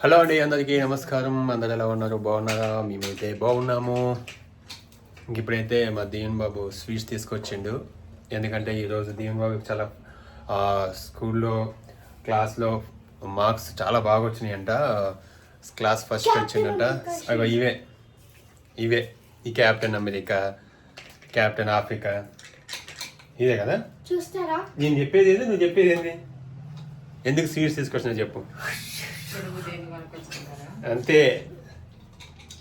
Hello అండి, అందరికీ నమస్కారం. అందరు ఎలా ఉన్నారు? బాగున్నారా? మేమైతే బాగున్నాము. ఇప్పుడైతే మా దీవెన్ బాబు స్వీట్స్ తీసుకొచ్చిండు. ఎందుకంటే ఈరోజు దీవెన్ బాబుకి చాలా స్కూల్లో క్లాస్లో మార్క్స్ చాలా బాగా వచ్చినాయంట. క్లాస్ ఫస్ట్ వచ్చిందంట. అవి ఇవే ఇవే ఈ కెప్టెన్ అమెరికా, కెప్టెన్ ఆఫ్రికా, ఇదే కదా. చూస్తారా? నేను చెప్పేది ఏది, నువ్వు చెప్పేది ఏంది? ఎందుకు స్వీట్స్ తీసుకొచ్చినా చెప్పు. అంతే.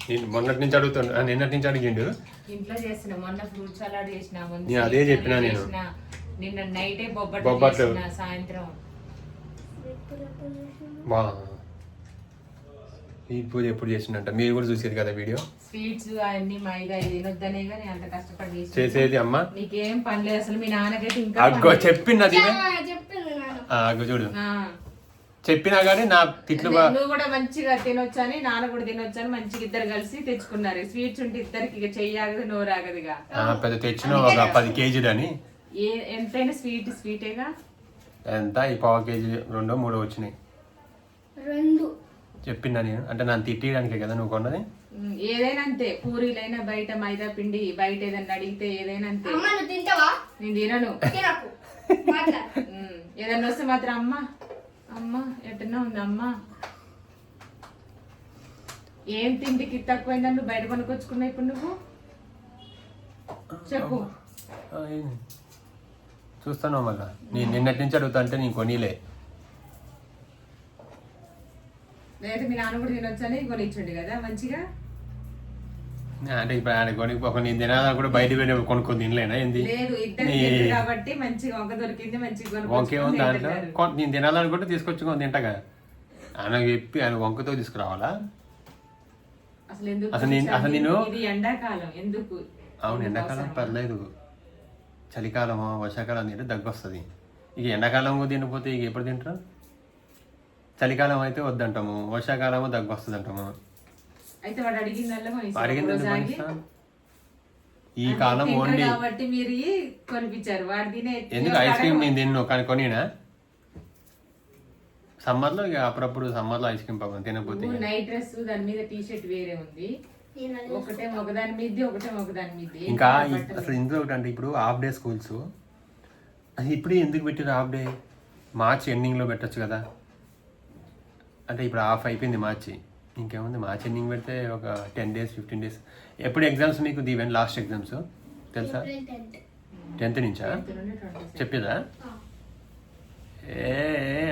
నేను మొన్నటి నుంచి అడుగుతాను, నిన్నటి నుంచి అడిగిండు. ఇంట్లో చేసిన మొన్న ఫ్రూట్ సలాడ్ చేసిన, నేను అదే చెప్పినా. నేను నిన్న నైటే బొబ్బట్లు సాయంత్రం బా ఈ పూజ ఎప్పుడు చేసిందంట. మీరు కూడా చూసేది కదా వీడియో. స్వీట్స్ అన్ని మైదా తినొద్దనే కానీ అంత కష్టపడి చేసేది అమ్మ. నీకేం పని లేదు అసలు. మీ నాన్నకైతే ఇంకా చెప్పింది చూడు. చెప్పినా కానీ నా తిట్లు. నువ్వు కూడా మంచిగా తినొచ్చు అని, నాన్న కూడా తినొచ్చు అని మంచిగా ఇద్దరు కలిసి తెచ్చుకున్నారు. స్వీట్స్ ఉంటే ఇద్దరికి ఇక చెయ్యాగదు నోరాగదుగా. పెద్ద తెచ్చిన ఒక 10 కేజీలు అని. ఎంతైనా స్వీటేగా. ఎంత ఈ 1/2 కేజీ 2-3 వచ్చినాయి. చెప్పిందా నేను? అంటే నన్ను తిట్టడానికే కదా నువ్వు కొన్నది. ఏదైనా అంతే. పూరీలైనా బయట మైదా పిండి బయట ఏదైనా అడిగితే ఏదైనా అంతే. నేను తినను. ఏదన్నా వస్తే మాత్రం అమ్మ ఎట్టన్నా ఉంది అమ్మ. ఏం తిండికి తక్కువైందని నువ్వు బయట కొనుక్కొచ్చుకున్నావు ఇప్పుడు నువ్వు చెప్పు. చూస్తాను మళ్ళా. నేను నిన్నటి నుంచి అడుగుతా అంటే నేను కొనిలే. లేదా మీ నాన్న కూడా తినొచ్చని కొనిచ్చుండి కదా మంచిగా. అంటే ఇప్పుడు ఆయన కొనుక్కోక నేను తినాలని కూడా బయట పోయి కొనుక్కొని తినలేనా ఏంది? లేదు ఇద్దరు కాబట్టి మంచిగా వంక దొరికింది మంచిగా. వంకే ఉంది దాంట్లో. నేను తినాలనుకుంటే తీసుకొచ్చుకొని తింటగా. ఆయన చెప్పి ఆయన వంకతో తీసుకురావాలా? అసలు నేను ఎండాకాలం ఎందుకు? అవును, ఎండాకాలం పర్లేదు. చలికాలం వర్షాకాలం తింటే దగ్గు వస్తుంది. ఇక ఎండాకాలం తినకపోతే ఇక ఎప్పుడు తింటారు? చలికాలం అయితే వద్దంటాము, వర్షాకాలము దగ్గు వస్తుంది అంటాము. అయితే వాడు అడిగింది ఈ కాలం ఓన్లీ కాబట్టి మీరు కొనిపించారు. వాడు తినే ఎందుకు ఐస్ క్రీమ్ నేను తిన్ను కానీ కొనినా సమ్మర్ లో. ఇక అప్పుడప్పుడు సమ్మర్ లో ఐస్ క్రీమ్ పాపం తినకపోతే. నైట్ డ్రెస్ దాని మీద టీ షర్ట్ వేరే ఉంది. ఒకటే ఒకదాని మీద ఒకదాని మీద. ఇంకా అసలు ఇందులో ఒకటి అంటే ఇప్పుడు హాఫ్ డే స్కూల్స్ అది ఇప్పుడు ఎందుకు పెట్టారు హాఫ్ డే? మార్చ్ ఎండింగ్ లో పెట్టచ్చు కదా. అంటే ఇప్పుడు హాఫ్ అయిపోయింది మార్చి, ఇంకేముంది? మార్చ్ ఎండింగ్ పెడితే ఒక 10 days 15 days. ఎప్పుడు ఎగ్జామ్స్ మీకు? దీవెన్ లాస్ట్ ఎగ్జామ్స్ తెలుసా? 10th నుంచా చెప్పేదా?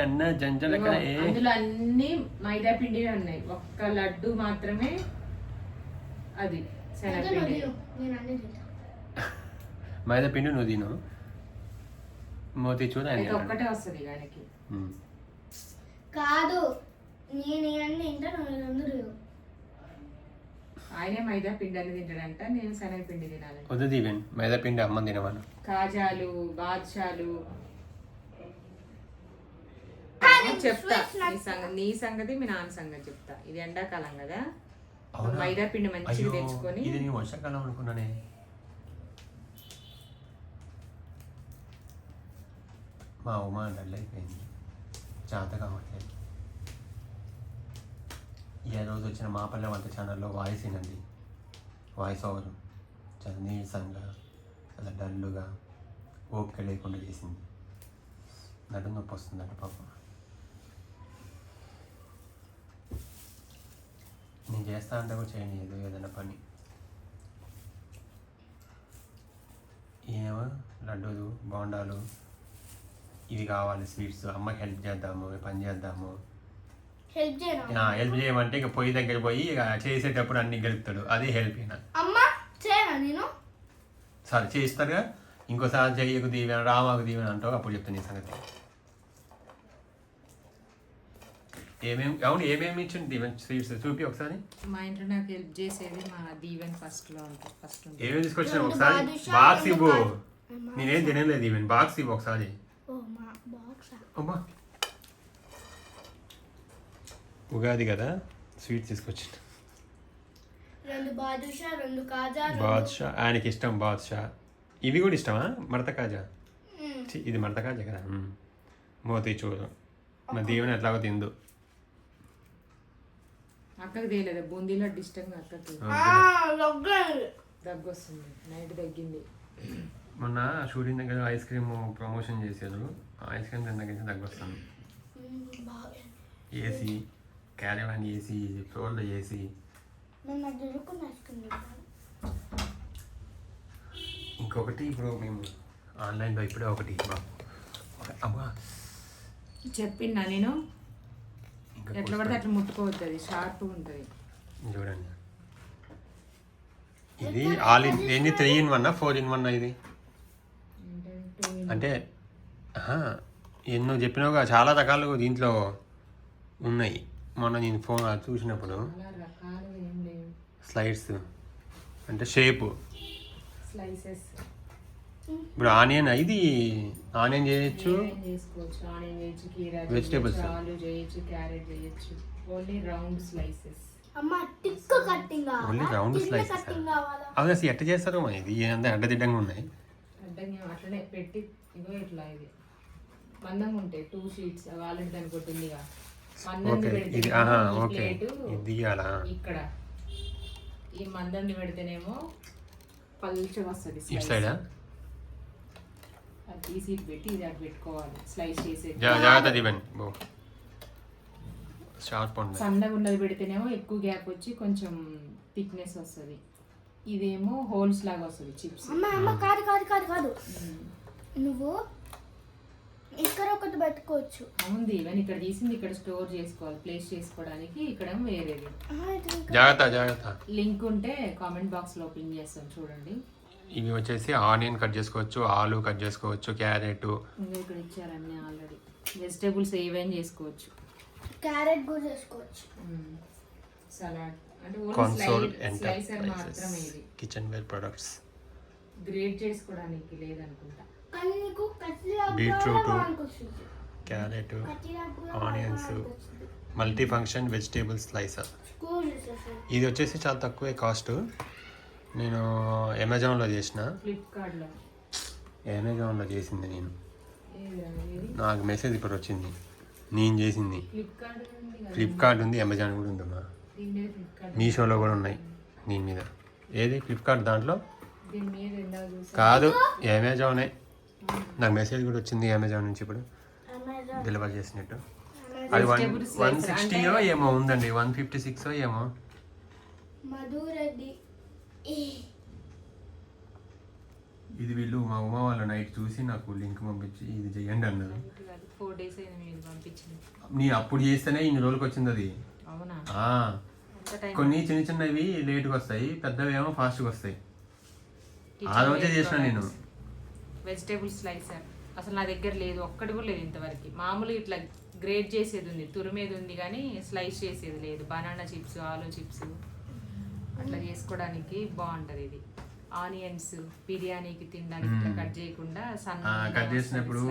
అన్న జంజల అందులో అన్ని మైదా పిండివే ఉన్నాయి. ఒక్క లడ్డు మాత్రమే అది శనగపిండి. మైదా పిండి నువ్వు తిను. మోతీ చూడ ఒక్కటే వస్తుంది ఆయనకి. కాదు ఆయనే మైదా పిండి అని తింటాడంట, నేను శనగపిండి తినాలి. వద్దు దీవెన్, మైదా పిండి అమ్మ తినవాను. కాజాలు బాద్షాలు చెప్తా. నీ సంగతి మీ నాన్న సంగతి చెప్తా. ఇది ఎండాకాలం కదా, మైదా పిండి మంచిగా తెచ్చుకొని. ఇది నేను వర్షాకాలం అనుకున్నానే. మా ఉమా డల్ అయిపోయింది, చేత కావట్లేదు. ఈ రోజు వచ్చిన మా పల్లె వంట ఛానల్లో వాయిస్ వినండి. వాయిస్ ఓవర్ చాలా నీరసంగా, చాలా డల్లుగా, ఓపిక లేకుండా చేసింది. నడుము నొప్పి వస్తుందంట పాప. నేను చేస్తా అంటే కూడా చేయని ఏదైనా పని. ఏమో లడ్డూలు బోండాలు ఇవి కావాలి, స్వీట్స్. అమ్మకి హెల్ప్ చేద్దాము, పని చేద్దాము. హెల్ప్ చేయమంటే ఇక పొయ్యి దగ్గర పోయి ఇక చేసేటప్పుడు అన్ని గెలుపుతాడు. అది హెల్ప్. సరే చేస్తారుగా. ఇంకోసారి చెయ్యకు దీవెన, రామాకు దీవెన అంటావు, అప్పుడు చెప్తాను ఈ సంగతి. అవును, ఏమేమి ఇచ్చింది దీవెన్ స్వీట్స్ చూపి ఒకసారి. మా ఇంట్లో నాకు హెల్ప్ చేసేది మా దీవెన్ ఫస్ట్ ఏమేమి తీసుకొచ్చిన ఒకసారి బాక్స్ ఇవ్వు. నేనేం తినలేదు దీవెన్, బాక్స్ ఇవ్వు ఒకసారి. అమ్మా ఉగాది కదా, స్వీట్ తీసుకొచ్చింది. బాదుషా ఆయనకి ఇష్టం. బాదుషా ఇవి కూడా ఇష్టమా? మడత కాజా. ఇది మడత కాజా కదా. మోతీ చూడు. మా దీవెన ఎట్లాగో తిందు. అక్కకి తేలేదా బూందీ లడ్డు ఇష్టంగా అక్కకి దగ్గు వస్తుంది నైట్ తగ్గింది. మొన్న షూటింగ్ దగ్గర ఐస్ క్రీమ్ ప్రమోషన్ చేశారు. ఐస్ క్రీమ్ తిన్న దగ్గర వస్తాను. ఏసీ క్యారీవాన్ ఏసీ ఫ్లోర్లో ఏసీ. ఇంకొకటి ఇప్పుడు మేము ఆన్లైన్లో ఇప్పుడే ఒకటి అమ్మా చెప్పినా నేను ఎట్లా పడితే అట్లా ముట్టుకోవద్దు, అది షార్ప్గా ఉంటుంది. చూడండి ఇది ఆల్ ఇన్ 3 in 1 4 in 1 ఇది అంటే ఎన్నో చెప్పినావుగా చాలా రకాలు దీంట్లో ఉన్నాయి. మొన్న నేను ఫోన్ చూసినప్పుడు స్లైడ్స్ అంటే షేపు స్లైసెస్. ఇప్పుడు ఆనియన్ ఇది ఆనియన్ చేయొచ్చు, చేసుకోవచ్చు, ఆనియన్ చేయొచ్చు, కీరా వెజిటేబుల్స్ ఆలు చేయొచ్చు, క్యారెట్ చేయొచ్చు. Only round slices. Only round slices. అవి అసలు ఎట్ట చేస్తారు ఇది అంతా అడ్డదిడ్డంగా ఉన్నాయి. అడ్డంగా అట్లనే పెట్టి ఇగో ఇట్లా ఇది మందంగా ఉంటాయి 2 sheets. వాళ్ళకి దానికి ఒకటి ఉందిగా మందంది పెడితే ప్లేటు ఇక్కడ ఈ మందంది పెడితేనేమో పల్చగా వస్తుంది. ఇటు సైడా అది తీసి పెట్టి ఇది అటు పెట్టుకోవాలి. స్లైస్ చేసి సన్నగా ఉన్నది పెడితేనేమో ఎక్కువ గ్యాప్ వచ్చి కొంచెం థిక్నెస్ వస్తుంది. ఇదేమో హోల్స్ లాగా వస్తుంది చిప్స్. కాదు నువ్వు ఇక్కడ ఒకటి పెట్టుకోవచ్చు. అవుంది ఇవన్నీ ఇక్కడ తీసింది ఇక్కడ స్టోర్ చేసుకోవాలి ప్లేస్ చేసుకోవడానికి. ఇక్కడ వేరేది జాగ్రత్త లింక్ ఉంటే కామెంట్ బాక్స్ లో పిన్ చేస్తాం చూడండి. ఇవి వచ్చేసి ఆనియన్ కట్ చేసుకోవచ్చు, ఆలు కట్ చేసుకోవచ్చు, క్యారెట్ ఇంకా ఇక్కడ ఇచ్చారన్నీ ఆల్రెడీ. వెజిటేబుల్స్ ఏవైనా చేసుకోవచ్చు, క్యారెట్ కూడా చేసుకోవచ్చు. సలాడ్ అంటే కన్సోల్ స్లైసర్ మాత్రమే. ఇది కిచెన్ వేర్ ప్రొడక్ట్స్ గ్రేట్ చేసుకోవడానికి లేదనుకుంటా. Beetroot, carrot, onions, multi function vegetable slicer. ఇది వచ్చేసి చాలా తక్కువే కాస్ట్. నేను అమెజాన్లో చేసిన, అమెజాన్లో చేసింది నేను. నాకు మెసేజ్ ఇప్పుడు వచ్చింది నేను చేసింది. ఫ్లిప్కార్ట్ ఉంది, అమెజాన్ కూడా ఉందమ్మా, మీషోలో కూడా ఉన్నాయి దీని మీద. ఏది ఫ్లిప్కార్ట్ దాంట్లో కాదు అమెజానే. నాకు మెసేజ్ కూడా వచ్చింది అమెజాన్ నుంచి ఇప్పుడు డెలివరీ చేసినట్టు. అది 160 ఏమో ఉందండి, 156 ఏమో. ఇది వీళ్ళు మా ఉమా వాళ్ళ నైట్ చూసి నాకు లింక్ పంపించి ఇది చెయ్యండి అన్నారు. 4 days అయింది పంపించింది. నీ అప్పుడు చేస్తేనే ఇన్ని రోజులకి వచ్చింది అది. కొన్ని చిన్న చిన్నవి లేట్గా వస్తాయి, పెద్దవి ఏమో ఫాస్ట్గా వస్తాయి. ఆ రోజే చేసిన నేను. వెజిటేబుల్ స్లైసర్ అసలు నా దగ్గర లేదు, ఒక్కటి కూడా లేదు ఇంతవరకు. మామూలుగా ఇట్లా గ్రేట్ చేసేది ఉంది, తురిమేది ఉంది కానీ స్లైస్ చేసేది లేదు. బనానా చిప్స్, ఆలు చిప్స్ అట్లా చేసుకోవడానికి బాగుంటుంది ఇది. ఆనియన్స్ బిర్యానీకి తినడానికి ఇట్లా కట్ చేయకుండా కట్ చేసినప్పుడు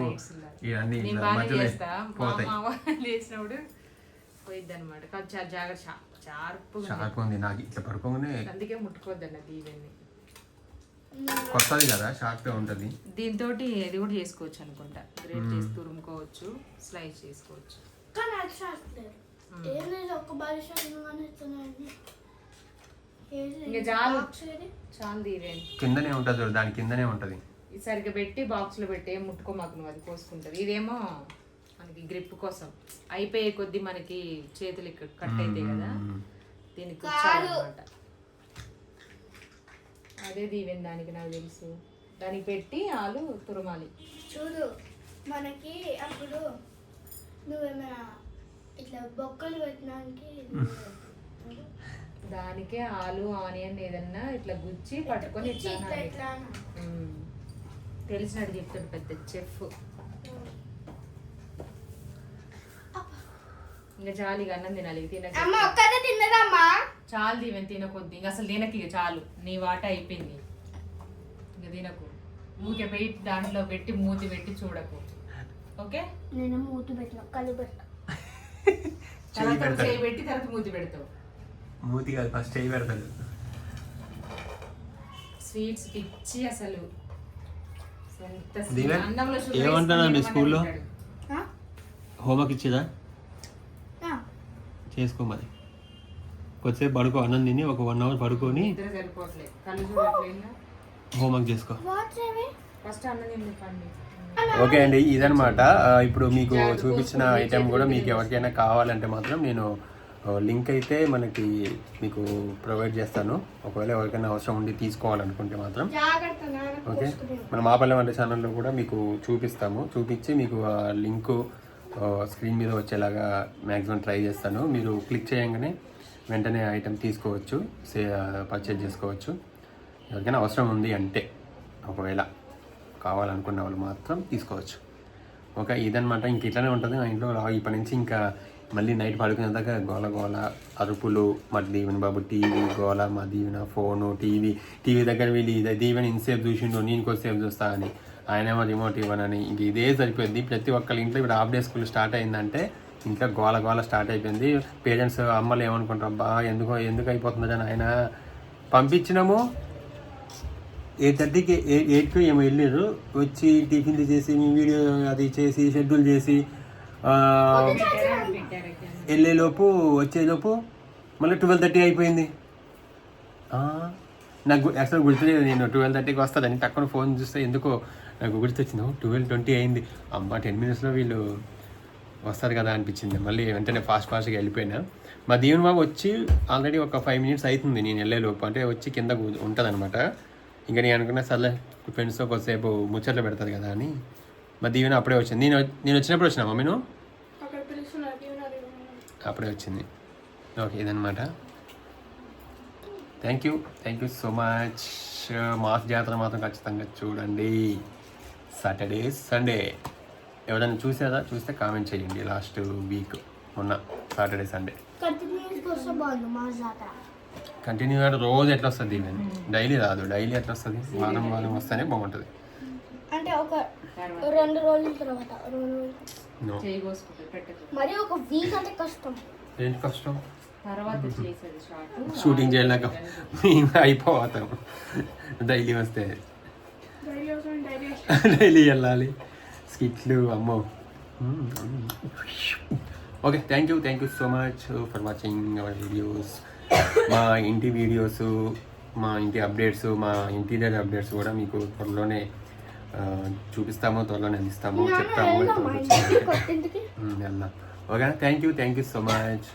నేను బాగానే చేస్తా. మా అమ్మ చేసినప్పుడు పోయిద్ది అనమాట. చాలా జాగ్రత్త, షార్ప్ ఉంది నాకు ఇట్లా పడుకోగానే. అందుకే ముట్టుకోవద్దండి అది. ఇవన్నీ కొత్తది కదా, షార్ప్గా ఉంటుంది. దీంతో ఇది కూడా చేసుకోవచ్చు అనుకుంటా. గ్రేట్ చేసి తురుముకోవచ్చు, స్లైస్ చేసుకోవచ్చు. ఇంకా చాలు చాలు తీరేండి. కిందనే ఉంటుంది, దాని కిందనే ఉంటుంది. సరిగ్గా పెట్టి బాక్స్ లో పెట్టి ముట్టుకోమాకు, నువ్వు అది కోసుకుంటుంది. ఇదేమో మనకి గ్రిప్ కోసం అయిపోయే కొద్ది మనకి చేతులు ఇక్కడ కట్ అవుతాయి కదా, దీనికి కూర్చోాలన్నమాట. అదే దీవెన్ దానికి నాకు తెలుసు. దానికి పెట్టి ఆలు తురమాలి. చూడు మనకి అప్పుడు నువ్వేమైనా ఇట్లా బొక్కలు పెట్టడానికి దానికే ఆలు ఆనియన్ ఏదన్నా ఇట్లా గుచ్చి పట్టుకొని ఇట్లా తెలిసినట్టు చెప్తాడు పెద్ద చెఫ్. ఇంకా చాలు, ఇక అన్నం తినాలి. చాలు దీవెన్ తినకొద్ది, ఇంకా అసలు తినకి, ఇక చాలు, నీ వాట అయిపోయింది. ఇంకా తినకు, ఊకే పెట్టి దాంట్లో పెట్టి మూతి పెట్టి చూడకు. ఓకే, నేను మూతి పెట్టిన కళ్ళు పెట్ట తర్వాత చేయి పెట్టి తర్వాత మూతి పెడతావు. మూతి కాదు, ఫస్ట్ చేయి పెడతాడు. స్వీట్స్ పిచ్చి అసలు. ఏమంటున్నా మీ స్కూల్లో హోంవర్క్ ఇచ్చేదా? చేసుకో మరి. కొద్దిసేపు పడుకో, అన్నం తిని ఒక 1 అవర్ పడుకొని నిద్ర సరిపోవట్లేదు, కళ్ళు చూడట్లేదు. హోంవర్క్ చేసుకో. వాట్స్ ఏవి ఫస్ట్ అన్నం తిండి. ఓకే అండి, ఇదనమాట. ఇప్పుడు మీకు చూపించిన ఐటెం కూడా మీకు ఎవరికైనా కావాలంటే మాత్రం నేను లింక్ అయితే మీకు ప్రొవైడ్ చేస్తాను. ఒకవేళ ఎవరికైనా అవసరం ఉండి తీసుకోవాలనుకుంటే మాత్రం జాగ్రత్త నాన్న ఓకే. కోసుకుని. మన మాపల్లె వంట ఛానల్లో కూడా మీకు చూపించి మీకు ఆ లింకు స్క్రీన్ మీద వచ్చేలాగా మ్యాక్సిమం ట్రై చేస్తాను. మీరు క్లిక్ చేయగానే వెంటనే ఐటెం తీసుకోవచ్చు, పర్చేజ్ చేసుకోవచ్చు. ఎవరికైనా అవసరం ఉంది అంటే ఒకవేళ కావాలనుకున్న వాళ్ళు మాత్రం తీసుకోవచ్చు. ఓకే, ఇదనమాట. ఇంక ఇట్లానే ఉంటుంది మా ఇంట్లో. ఇప్పటి నుంచి ఇంకా మళ్ళీ నైట్ పడుకునేదాకా గోల గోల, అరుపులు, మా దీవెన బాబు టీవీ గోల, మా దీవెన ఫోను, టీవీ దగ్గర వీళ్ళు దీవెన ఇంతసేపు చూసిండు, నేను కొద్దిసేపు చూస్తా అని, ఆయనేమో రిమోట్ ఇవ్వనని, ఇంక ఇదే సరిపోయింది. ప్రతి ఒక్కరి ఇంట్లో ఇప్పుడు హాఫ్ డే స్కూల్ స్టార్ట్ అయిందంటే ఇంట్లో గోల గోల స్టార్ట్ అయిపోయింది. పేరెంట్స్ అమ్మలు ఏమనుకుంటారు, అబ్బా ఎందుకు అయిపోతుందని. ఆయన పంపించినాము 8:30కి 8కి ఏమో వెళ్ళారు. వచ్చి టిఫిన్ చేసి మీ వీడియో అది చేసి షెడ్యూల్ చేసి వెళ్ళేలోపు వచ్చేలోపు మళ్ళీ 12:30 అయిపోయింది. నాకు అసలు గుర్తులేదు, నేను 12:30కి వస్తుందని టక్కున ఫోన్ చూస్తే ఎందుకో నాకు గుర్తొచ్చింది, 12:20 అయింది. అమ్మ 10 minutesలో వీళ్ళు వస్తారు కదా అనిపించింది. మళ్ళీ వెంటనే ఫాస్ట్గా వెళ్ళిపోయినా. మా దీవెన బాబు వచ్చి ఆల్రెడీ ఒక 5 minutes అవుతుంది నేను వెళ్ళేలోపు. అంటే వచ్చి కింద ఉంటుంది అనమాట. ఇంకా నేను అనుకున్నా సర్లే ఫ్రెండ్స్తో కొద్దిసేపు ముచ్చట్లు పెడతారు కదా అని. మా దీవెన అప్పుడే వచ్చింది. నేను వచ్చినప్పుడు వచ్చినా మమ్మీ నువ్వు అప్పుడే వచ్చింది. ఓకే, ఇదనమాట. Thank you so much. Mass జాతర మాత్రం ఖచ్చితంగా చూడండి. సాటర్డే సండే ఎవరైనా చూస్తే కామెంట్ చేయండి. లాస్ట్ వీక్ మొన్న సాటర్డే సండే కంటిన్యూగా రోజు ఎట్లా వస్తుంది? డైలీ రాదు. డైలీ ఎట్లా వస్తుంది? వారం వస్తేనే బాగుంటుంది. అంటే ఒక 2 రోజుల తర్వాత మరి ఒక వీక్ అంటే కష్టం. ఏంటి కష్టం? తర్వాత చేసేది షార్ట్ షూటింగ్ చేయలేక మేము అయిపోతాం. డైలీ వస్తే డైలీ వెళ్ళాలి స్కిట్లు. అమ్మో. Okay, thank you so much for watching our videos. మా ఇంటి వీడియోస్, మా ఇంటి అప్డేట్స్, మా ఇంటీరియర్ అప్డేట్స్ కూడా మీకు త్వరలోనే చూపిస్తాము, త్వరలోనే అందిస్తాము, చెప్తాము. వెళ్దాం. Okay, thank you so much.